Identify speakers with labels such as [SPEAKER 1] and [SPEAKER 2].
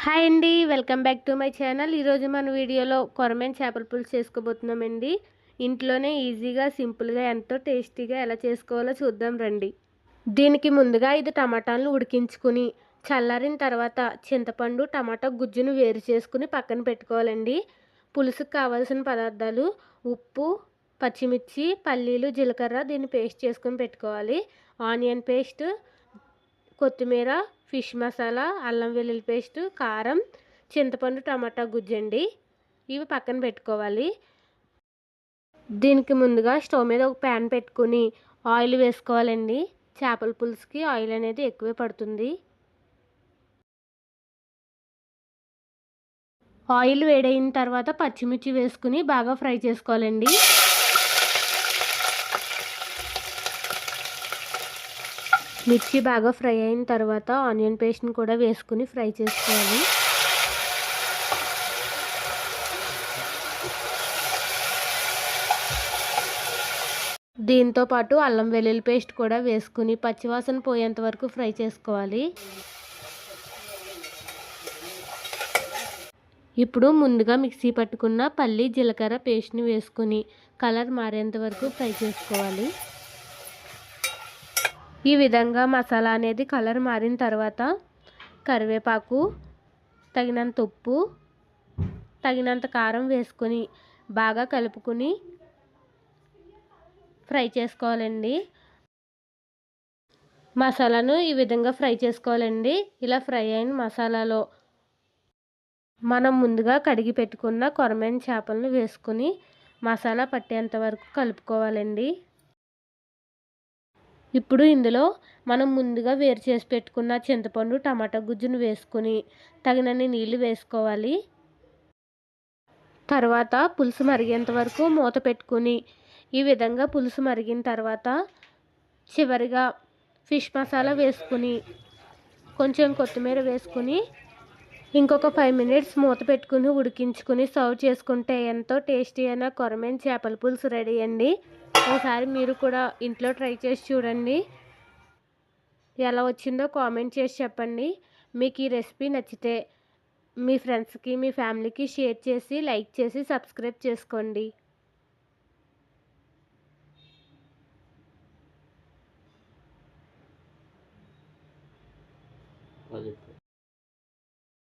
[SPEAKER 1] Hi అండి, welcome back to my channel. ఈరోజు మన వీడియోలో కొరమేను చేపల పులుసు చేసుకోబోతున్నామండి. ఇంట్లోనే ఈజీగా సింపుల్గా ఎంతో టేస్టీగా ఎలా చేసుకోవాలో చూద్దాం రండి. దీనికి ముందుగా 5 టమాటాలను ఉడికించుకుని చల్లారిన తర్వాత చింతపండు టమాటా గుజ్జును వేరు చేసుకుని పక్కన పెట్టుకోవాలండి. పులుసుకు కావాల్సిన పదార్థాలు ఉప్పు, పచ్చిమిర్చి, పల్లీలు, జీలకర్ర దీన్ని పేస్ట్ చేసుకుని పెట్టుకోవాలి. ఆనియన్ పేస్ట్, కొత్తిమీర, ఫిష్ మసాలా, అల్లం వెల్లుల్లి పేస్ట్, కారం, చింతపండు టమాటా గుజ్జండి. ఇవి పక్కన పెట్టుకోవాలి. దీనికి ముందుగా స్టవ్ మీద ఒక ప్యాన్ పెట్టుకుని ఆయిల్ వేసుకోవాలండి. చేపల పులుసుకి ఆయిల్ అనేది ఎక్కువే పడుతుంది. ఆయిల్ వేడైన తర్వాత పచ్చిమిర్చి వేసుకుని బాగా ఫ్రై చేసుకోవాలండి. మిర్చి బాగా ఫ్రై అయిన తర్వాత ఆనియన్ పేస్ట్ని కూడా వేసుకుని ఫ్రై చేసుకోవాలి. దీంతో పాటు అల్లం వెల్లుల్లి పేస్ట్ కూడా వేసుకుని పచ్చివాసన పోయేంత వరకు ఫ్రై చేసుకోవాలి. ఇప్పుడు ముందుగా మిక్సీ పట్టుకున్న పల్లి జీలకర్ర పేస్ట్ని వేసుకుని కలర్ మారేంత వరకు ఫ్రై చేసుకోవాలి. ఈ విధంగా మసాలా అనేది కలర్ మారిన తర్వాత కరివేపాకు, తగినంత ఉప్పు, తగినంత కారం వేసుకొని బాగా కలుపుకొని ఫ్రై చేసుకోవాలండి. మసాలాను ఈ విధంగా ఫ్రై చేసుకోవాలండి. ఇలా ఫ్రై అయిన మసాలాలో మనం ముందుగా కడిగి పెట్టుకున్న కొరమేను చేపలను వేసుకుని మసాలా పట్టేంత వరకు కలుపుకోవాలండి. ఇప్పుడు ఇందులో మనం ముందుగా వేరు చేసి పెట్టుకున్న చింతపండు టమాటా గుజ్జును వేసుకుని తగినన్ని నీళ్లు వేసుకోవాలి. తర్వాత పులుసు మరిగేంత వరకు మూత పెట్టుకుని ఈ విధంగా పులుసు మరిగిన తర్వాత చివరిగా ఫిష్ మసాలా వేసుకుని కొంచెం కొత్తిమీర వేసుకుని ఇంకొక 5 మినిట్స్ మూత పెట్టుకుని ఉడికించుకుని సర్వ్ చేసుకుంటే ఎంతో టేస్టీ అయిన కొరమేను చేపల పులుసు రెడీ అండి. ఒకసారి మీరు కూడా ఇంట్లో ట్రై చేసి చూడండి. ఎలా వచ్చిందో కామెంట్ చేసి చెప్పండి. మీకు ఈ రెసిపీ నచ్చితే మీ ఫ్రెండ్స్కి, మీ ఫ్యామిలీకి షేర్ చేసి, లైక్ చేసి, సబ్స్క్రైబ్ చేసుకోండి.
[SPEAKER 2] అది